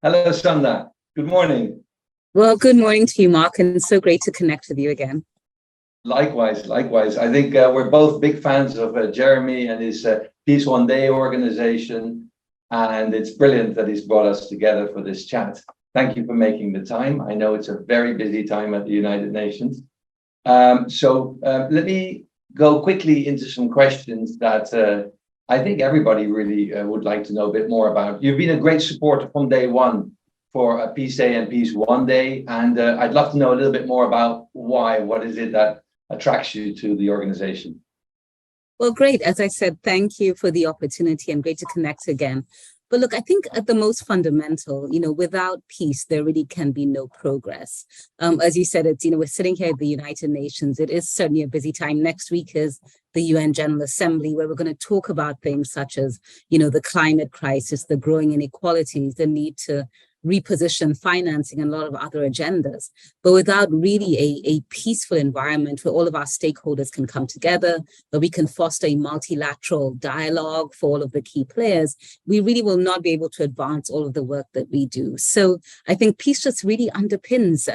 Hello, Sanda. Good morning. Well, good morning to you, Marc, and it's so great to connect with you again. Likewise, likewise. I think we're both big fans of Jeremy and his Peace One Day organization, and it's brilliant that he's brought us together for this chat. Thank you for making the time. I know it's a very busy time at the United Nations. Let me go quickly into some questions that I think everybody really would like to know a bit more about. You've been a great supporter from day one for Peace Day and Peace One Day, and I'd love to know a little bit more about why. What is it that attracts you to the organization? Well, great. As I said, thank you for the opportunity and great to connect again. But look, I think at the most fundamental, without peace, there really can be no progress. As you said, it's, we're sitting here at the United Nations. It is certainly a busy time. Next week is the UN General Assembly, where we're going to talk about things such as, the climate crisis, the growing inequalities, the need to reposition financing and a lot of other agendas, but without really a peaceful environment where all of our stakeholders can come together, where we can foster a multilateral dialogue for all of the key players, we really will not be able to advance all of the work that we do. So I think peace just really underpins,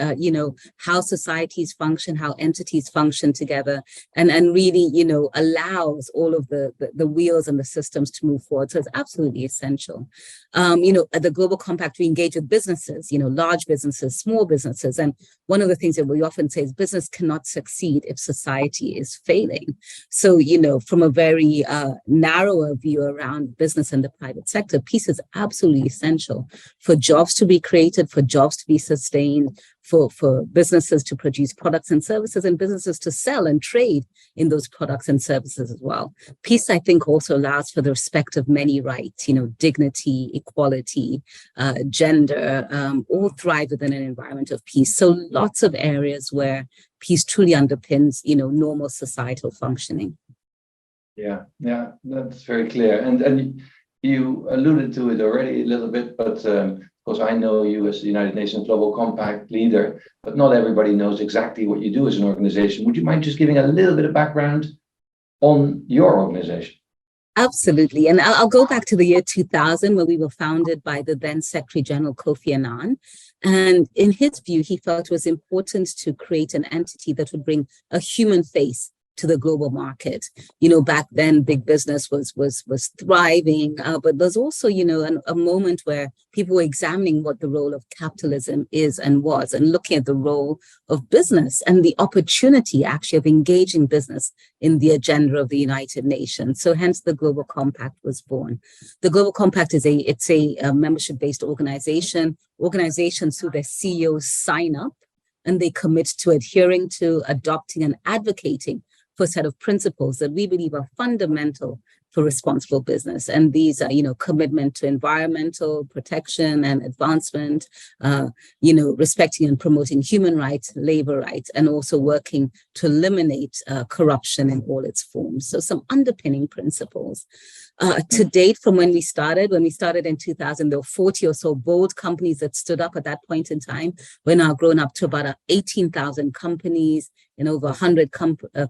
how societies function, how entities function together, and really, allows all of the wheels and the systems to move forward. So it's absolutely essential. At the Global Compact, we engage with businesses, large businesses, small businesses. And one of the things that we often say is business cannot succeed if society is failing. So, from a very narrower view around business and the private sector, peace is absolutely essential for jobs to be created, for jobs to be sustained, for businesses to produce products and services, and businesses to sell and trade in those products and services as well. Peace, I think, also allows for the respect of many rights, dignity, equality, gender, all thrive within an environment of peace. So lots of areas where peace truly underpins, normal societal functioning. Yeah, that's very clear. And you alluded to it already a little bit, but of course, I know you as the United Nations Global Compact leader, but not everybody knows exactly what you do as an organization. Would you mind just giving a little bit of background on your organization? Absolutely. And I'll go back to the year 2000, where we were founded by the then Secretary General Kofi Annan. And in his view, he felt it was important to create an entity that would bring a human face to the global market. Back then, big business was thriving, but there's also, a moment where people were examining what the role of capitalism is and was, and looking at the role of business and the opportunity actually of engaging business in the agenda of the United Nations. So hence the Global Compact was born. The Global Compact is a membership-based organization. Organizations who their CEOs sign up and they commit to adhering to, adopting, and advocating for a set of principles that we believe are fundamental for responsible business. And these are, commitment to environmental protection and advancement, respecting and promoting human rights, labor rights, and also working to eliminate corruption in all its forms. So some underpinning principles. To date, from when we started in 2000, there were 40 or so bold companies that stood up at that point in time. We're now grown up to about 18,000 companies in over 100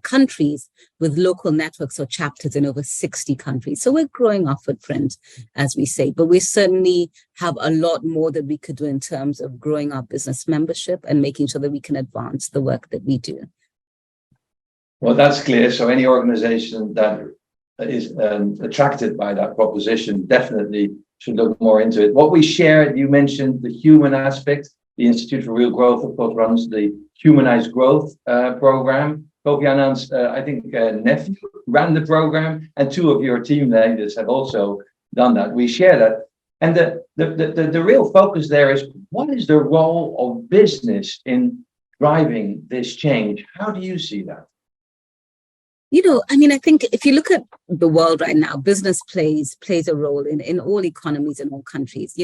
countries, with local networks or chapters in over 60 countries. So we're growing our footprint, as we say, but we certainly have a lot more that we could do in terms of growing our business membership and making sure that we can advance the work that we do. Well, that's clear. So any organization that is attracted by that proposition definitely should look more into it. What we shared, you mentioned the human aspect. The Institute for Real Growth, of course, runs the Humanized Growth program. Kofi Annan's, nephew ran the program, and two of your team leaders have also done that. We share that. And the real focus there is, what is the role of business in driving this change? How do you see that? I think if you look at the world right now, business plays a role in all economies in all countries.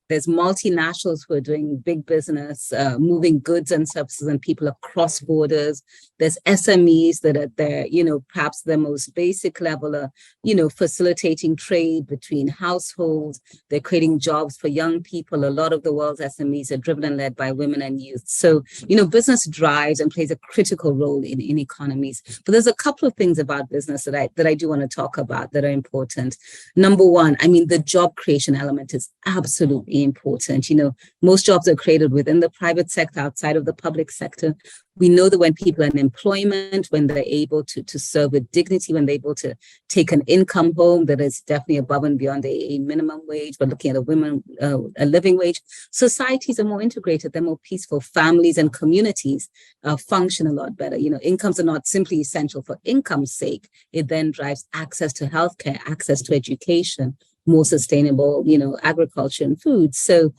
There's multinationals who are doing big business, moving goods and services and people across borders. There's SMEs that at their, perhaps their most basic level are, facilitating trade between households. They're creating jobs for young people. A lot of the world's SMEs are driven and led by women and youth. So, business drives and plays a critical role in economies. But there's a couple of things about business that I do want to talk about that are important. Number one, the job creation element is absolutely absolutely important. Most jobs are created within the private sector, outside of the public sector. We know that when people are in employment, when they're able to serve with dignity, when they're able to take an income home that is definitely above and beyond a minimum wage, but looking at a living wage, societies are more integrated, they're more peaceful, families and communities function a lot better. Incomes are not simply essential for income's sake. It then drives access to healthcare, access to education, more sustainable, agriculture and food. So,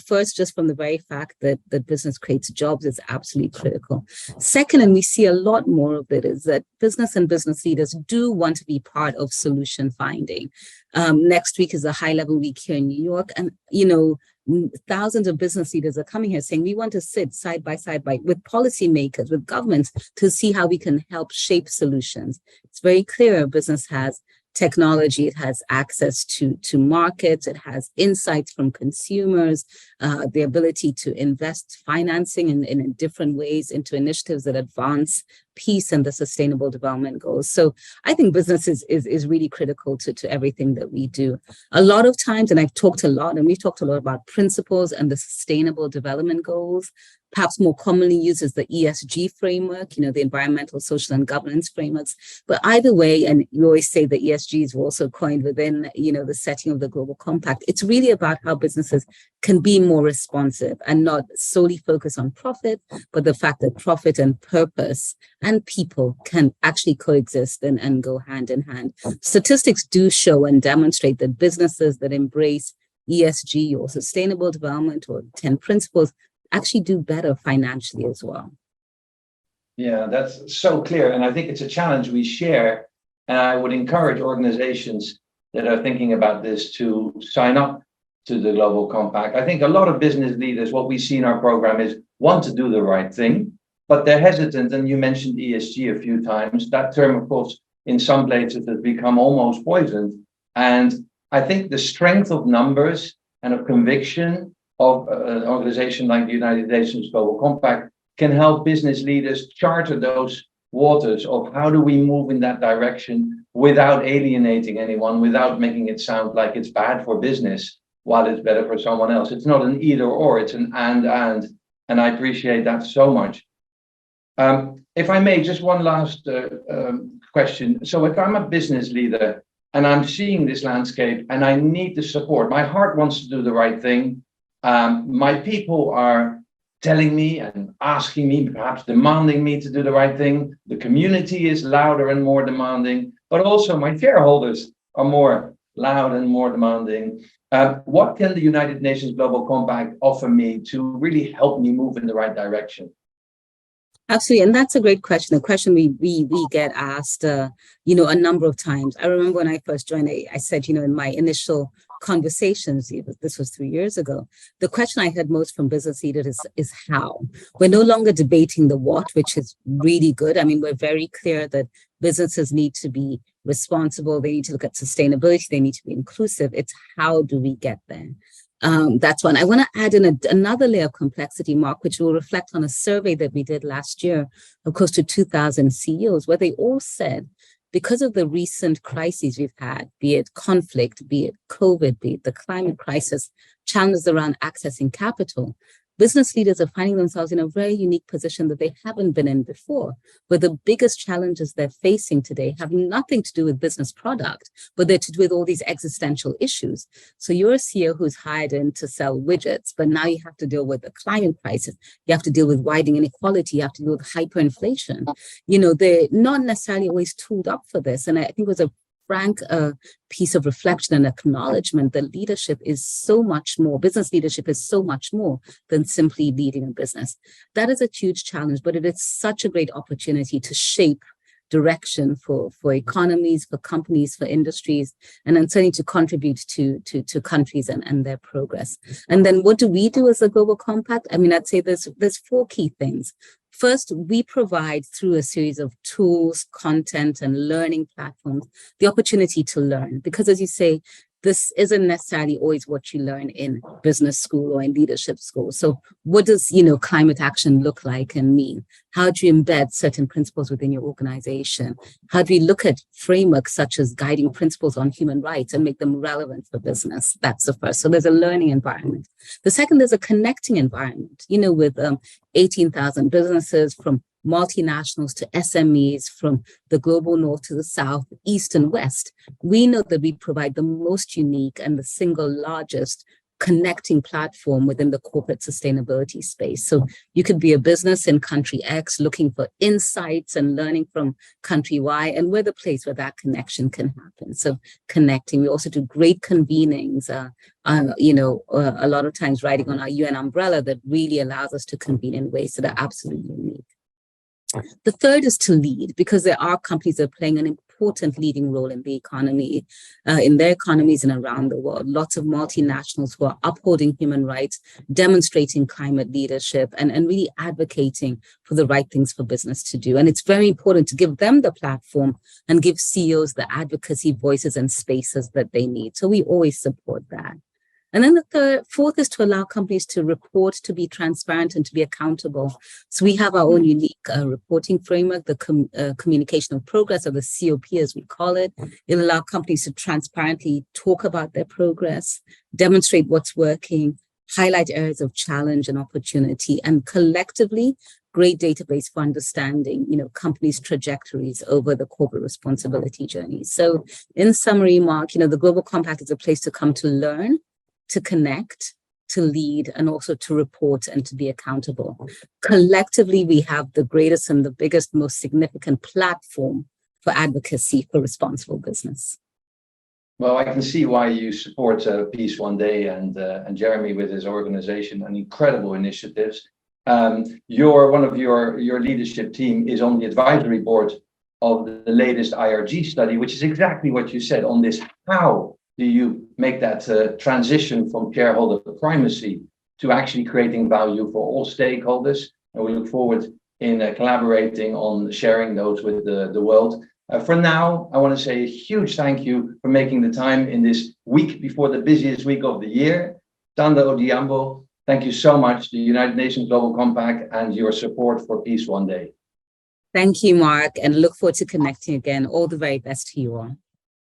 first, just from the very fact that business creates jobs is absolutely critical. Second, and we see a lot more of it, is that business and business leaders do want to be part of solution finding. Next week is a high-level week here in New York, and, thousands of business leaders are coming here saying we want to sit side by side with policymakers, with governments, to see how we can help shape solutions. It's very clear business has technology, it has access to markets, it has insights from consumers, the ability to invest financing in different ways into initiatives that advance peace and the sustainable development goals. So I think business is really critical to everything that we do. A lot of times, and we've talked a lot about principles and the sustainable development goals. Perhaps more commonly used is the ESG framework, the environmental, social, and governance frameworks. But either way, and you always say the ESGs were also coined within, the setting of the Global Compact. It's really about how businesses can be more responsive and not solely focus on profit, but the fact that profit and purpose and people can actually coexist and go hand in hand. Statistics do show and demonstrate that businesses that embrace ESG or sustainable development or 10 principles actually do better financially as well. Yeah, that's so clear. And I think it's a challenge we share. And I would encourage organizations that are thinking about this to sign up to the Global Compact. I think a lot of business leaders, what we see in our program is want to do the right thing, but they're hesitant. And you mentioned ESG a few times. That term, of course, in some places has become almost poisoned. And I think the strength of numbers and of conviction of an organization like the United Nations Global Compact can help business leaders charter those waters of how do we move in that direction without alienating anyone, without making it sound like it's bad for business while it's better for someone else. It's not an either or, it's an and, and I appreciate that so much. If I may, just one last question. So if I'm a business leader and I'm seeing this landscape and I need the support, my heart wants to do the right thing. My people are telling me and asking me, perhaps demanding me to do the right thing. The community is louder and more demanding, but also my shareholders are more loud and more demanding. What can the United Nations Global Compact offer me to really help me move in the right direction? Absolutely, and that's a great question. A question we get asked, a number of times. I remember when I first joined, I said, in my initial conversations, this was 3 years ago, the question I heard most from business leaders is how. We're no longer debating the what, which is really good. I mean, we're very clear that businesses need to be responsible. They need to look at sustainability. They need to be inclusive. It's how do we get there? That's one. I want to add in another layer of complexity, Marc, which will reflect on a survey that we did last year of close to 2,000 CEOs, where they all said, because of the recent crises we've had, be it conflict, be it COVID, be it the climate crisis, challenges around accessing capital, business leaders are finding themselves in a very unique position that they haven't been in before, where the biggest challenges they're facing today have nothing to do with business product, but they're to do with all these existential issues. So you're a CEO who's hired in to sell widgets, but now you have to deal with the climate crisis. You have to deal with widening inequality. You have to deal with hyperinflation. They're not necessarily always tooled up for this. And I think it was a frank piece of reflection and acknowledgement that leadership is so much more, business leadership is so much more than simply leading a business. That is a huge challenge, but it is such a great opportunity to shape direction for economies, for companies, for industries, and then certainly to contribute to countries and their progress. And then what do we do as a Global Compact? I mean, I'd say there's 4 key things. First, we provide through a series of tools, content, and learning platforms, the opportunity to learn. Because as you say, this isn't necessarily always what you learn in business school or in leadership school. So what does, climate action look like and mean? How do you embed certain principles within your organization? How do we look at frameworks such as guiding principles on human rights and make them relevant for business? That's the first. So there's a learning environment. The second, there's a connecting environment, with 18,000 businesses from multinationals to SMEs from the global north to the south, east and west. We know that we provide the most unique and the single largest connecting platform within the corporate sustainability space. So you could be a business in country X looking for insights and learning from country Y, and we're the place where that connection can happen. So connecting. We also do great convenings, a lot of times riding on our UN umbrella that really allows us to convene in ways that are absolutely unique. The third is to lead, because there are companies that are playing an important leading role in the economy, in their economies and around the world. Lots of multinationals who are upholding human rights, demonstrating climate leadership, and really advocating for the right things for business to do. And it's very important to give them the platform and give CEOs the advocacy voices and spaces that they need. So we always support that. And then the fourth is to allow companies to report, to be transparent and to be accountable. So we have our own unique reporting framework, the communication of progress, or the COP as we call it. It'll allow companies to transparently talk about their progress, demonstrate what's working, highlight areas of challenge and opportunity, and collectively great database for understanding, companies' trajectories over the corporate responsibility journey. So in summary, Mark, the Global Compact is a place to come to learn, to connect, to lead, and also to report and to be accountable. Collectively, we have the greatest and the biggest, most significant platform for advocacy for responsible business. Well, I can see why you support Peace One Day and Jeremy with his organization and incredible initiatives. One of your leadership team is on the advisory board of the latest IRG study, which is exactly what you said on this. How do you make that transition from shareholder primacy to actually creating value for all stakeholders? And we look forward in collaborating on sharing those with the world. For now, I want to say a huge thank you for making the time in this week before the busiest week of the year. Sanda, Ojiambo, thank you so much, the United Nations Global Compact, and your support for Peace One Day. Thank you, Mark, and look forward to connecting again. All the very best to you all.